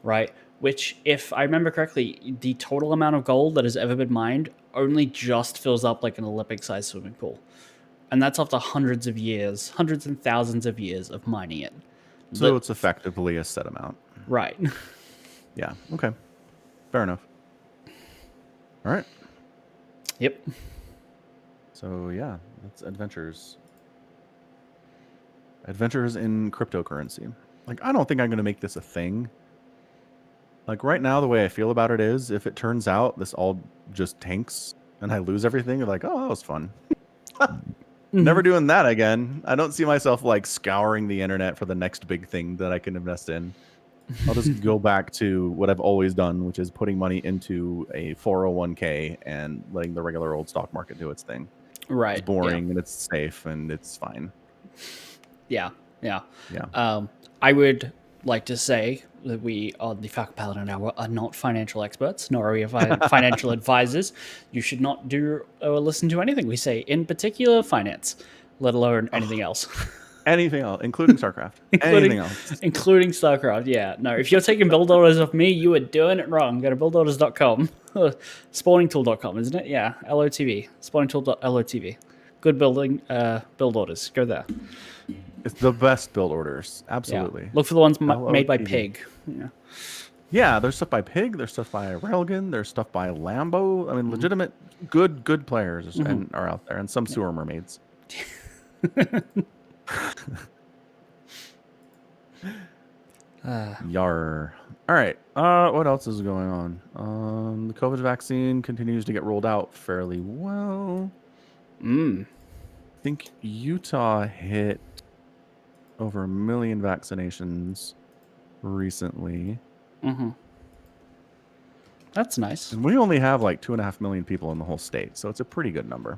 right? Which, if I remember correctly, the total amount of gold that has ever been mined only just fills up like an Olympic-sized swimming pool. And that's after hundreds and thousands of years of mining it. So it's effectively a set amount. Right. Yeah. Okay. Fair enough. All right. Yep. So yeah, that's adventures. Adventures in cryptocurrency. Like, I don't think I'm going to make this a thing. Like right now, the way I feel about it is, if it turns out this all just tanks and I lose everything, you're like, oh, that was fun. Never doing that again. I don't see myself like scouring the internet for the next big thing that I can invest in. I'll just go back to what I've always done, which is putting money into a 401k and letting the regular old stock market do its thing. Right. It's boring and it's safe and it's fine. Yeah. Yeah. I would like to say that we on the Falcon Paladin Hour are not financial experts, nor are we financial advisors. You should not do or listen to anything we say, in particular finance, let alone anything else. Anything else, including StarCraft. Anything else. Including StarCraft, yeah. No, if you're taking build orders off me, you are doing it wrong. Go to buildorders.com. Spawningtool.com, isn't it? Yeah, LOTV. Spawningtool.lotv. Good building build orders. Go there. It's the best build orders. Absolutely. Yeah. Look for the ones made by Pig. Yeah. Yeah, there's stuff by Pig, there's stuff by Railgun, there's stuff by Lambo. I mean, legitimate, good players and are out there, and some sewer mermaids. Yar. All right. What else is going on? The COVID vaccine continues to get rolled out fairly well. I think Utah hit over 1 million vaccinations recently. That's nice. And we only have like 2.5 million people in the whole state, so it's a pretty good number.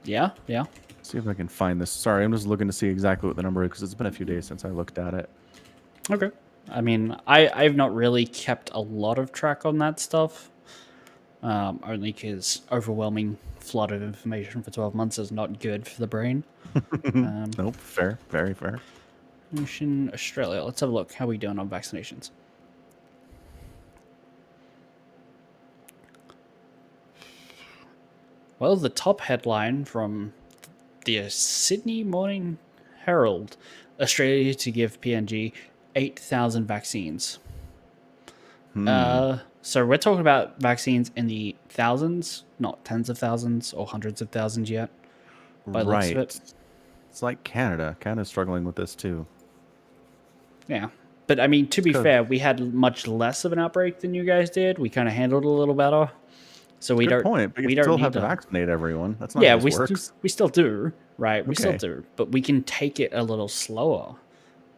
Yeah, yeah. See if I can find this. Sorry, I'm just looking to see exactly what the number is because it's been a few days since I looked at it. Okay. I mean, I've not really kept a lot of track on that stuff. Only because overwhelming flood of information for 12 months is not good for the brain. Nope, fair, very fair. Nation Australia. Let's have a look. How are we doing on vaccinations? Well, the top headline from the Sydney Morning Herald: Australia to give PNG 8,000 vaccines. So we're talking about vaccines in the thousands, not tens of thousands or hundreds of thousands yet. By the looks of it. It's like Canada. Canada's struggling with this too. Yeah. But I mean, to be fair, we had much less of an outbreak than you guys did. We kind of handled it a little better. So we Good don't. point, but you still have to vaccinate everyone. That's not how this works. We still do, right? We still Okay. do, but we can take it a little slower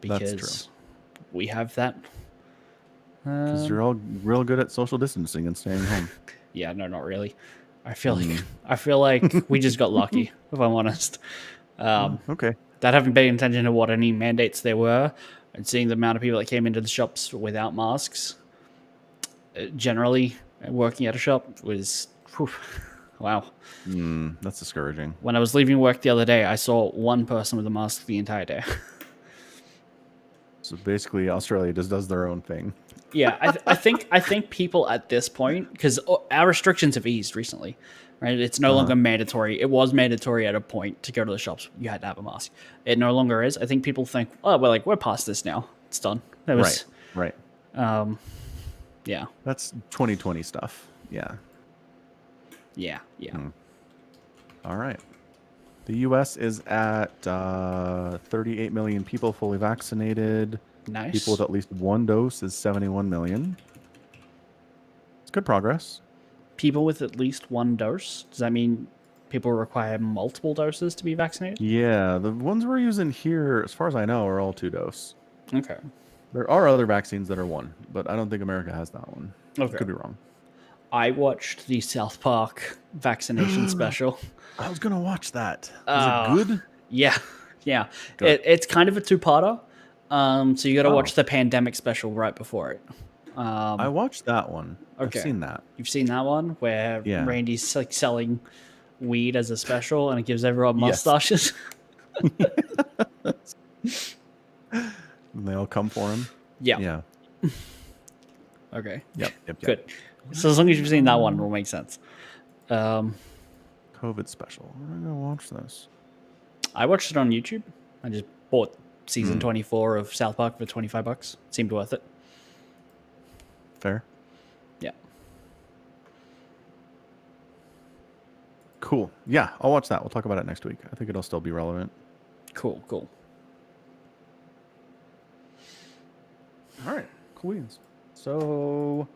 That's because we have that. Because you're all real good at social distancing and staying home. Yeah, no, not really. I feel like we just got lucky, if I'm honest. Okay. That having paid attention to what any mandates there were, and seeing the amount of people that came into the shops without masks, generally working at a shop was, wow. That's discouraging. When I was leaving work the other day, I saw one person with a mask the entire day. So basically, Australia just does their own thing. Yeah, I think people at this point, because our restrictions have eased recently, right? It's no longer mandatory. It was mandatory at a point to go to the shops. You had to have a mask. It no longer is. I think people think, oh, we're past this now. It's done. That was right. Yeah. That's 2020 stuff. Yeah. Yeah. All right. The U.S. is at 38 million people fully vaccinated. Nice. People with at least one dose is 71 million. It's good progress. People with at least one dose? Does that mean people require multiple doses to be vaccinated? Yeah, the ones we're using here, as far as I know, are all 2-dose. Okay. There are other vaccines that are 1, but I don't think America has that one. Okay. Could be wrong. I watched the South Park vaccination special. I was going to watch that. Was it good? Yeah. It's kind of a two-parter. So you got to watch the pandemic special right before it. I watched that one. Okay. I've seen that. You've seen that one where Randy's like selling weed as a special and it gives everyone mustaches. And they all come for him. Yeah. Okay. Yep. Good. So as long as you've seen that one, it'll make sense. COVID special. I'm gonna watch this. I watched it on YouTube. I just bought season 24 of South Park for $25. Seemed worth it. Fair. Yeah. Cool. Yeah, I'll watch that. We'll talk about it next week. I think it'll still be relevant. Cool. All right. Cool beans. So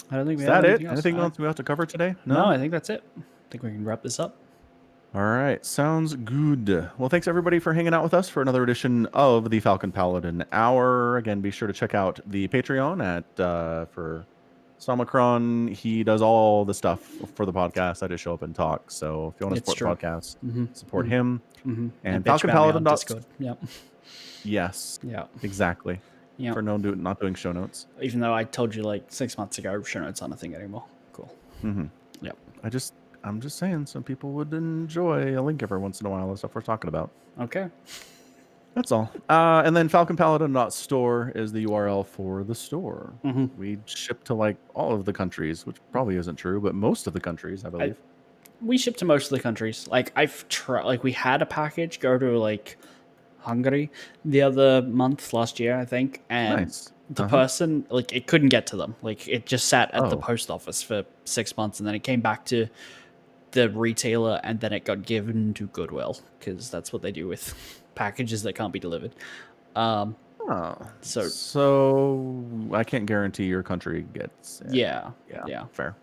I don't think we is have that it? anything else. Anything else we have to cover today? No, I think that's it. I think we can wrap this up. All right. Sounds good. Well, thanks everybody for hanging out with us for another edition of the Falcon Paladin Hour. Again, be sure to check out the Patreon at for Somicron. He does all the stuff for the podcast. I just show up and talk. So if you want to support the podcast, support him. And Falcon Paladin. Yep. Yes. Yeah. Exactly. Yeah. For not doing show notes. Even though I told you like 6 months ago, show notes aren't a thing anymore. Cool. Yep. I'm just saying, some people would enjoy a link every once in a while of stuff we're talking about. Okay. That's all. And then FalconPaladin.store is the URL for the store. We ship to like all of the countries, which probably isn't true, but most of the countries, I believe. We ship to most of the countries. Like I've tried. Like we had a package go to like Hungary the other month last year, I think, and the person like it couldn't get to them. Like it just sat at the post office for 6 months, and then it came back to the retailer, and then it got given to Goodwill because that's what they do with packages that can't be delivered. Oh, So so I can't guarantee your country gets it. yeah, Yeah, yeah, fair.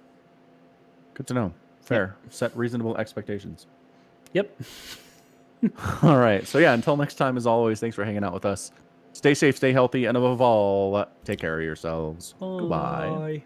Good to know. yep, Fair. Set reasonable expectations. yep. All right. So yeah, until next time, as always, thanks for hanging out with us. Stay safe, stay healthy, and above all, take care of yourselves. Goodbye. Bye.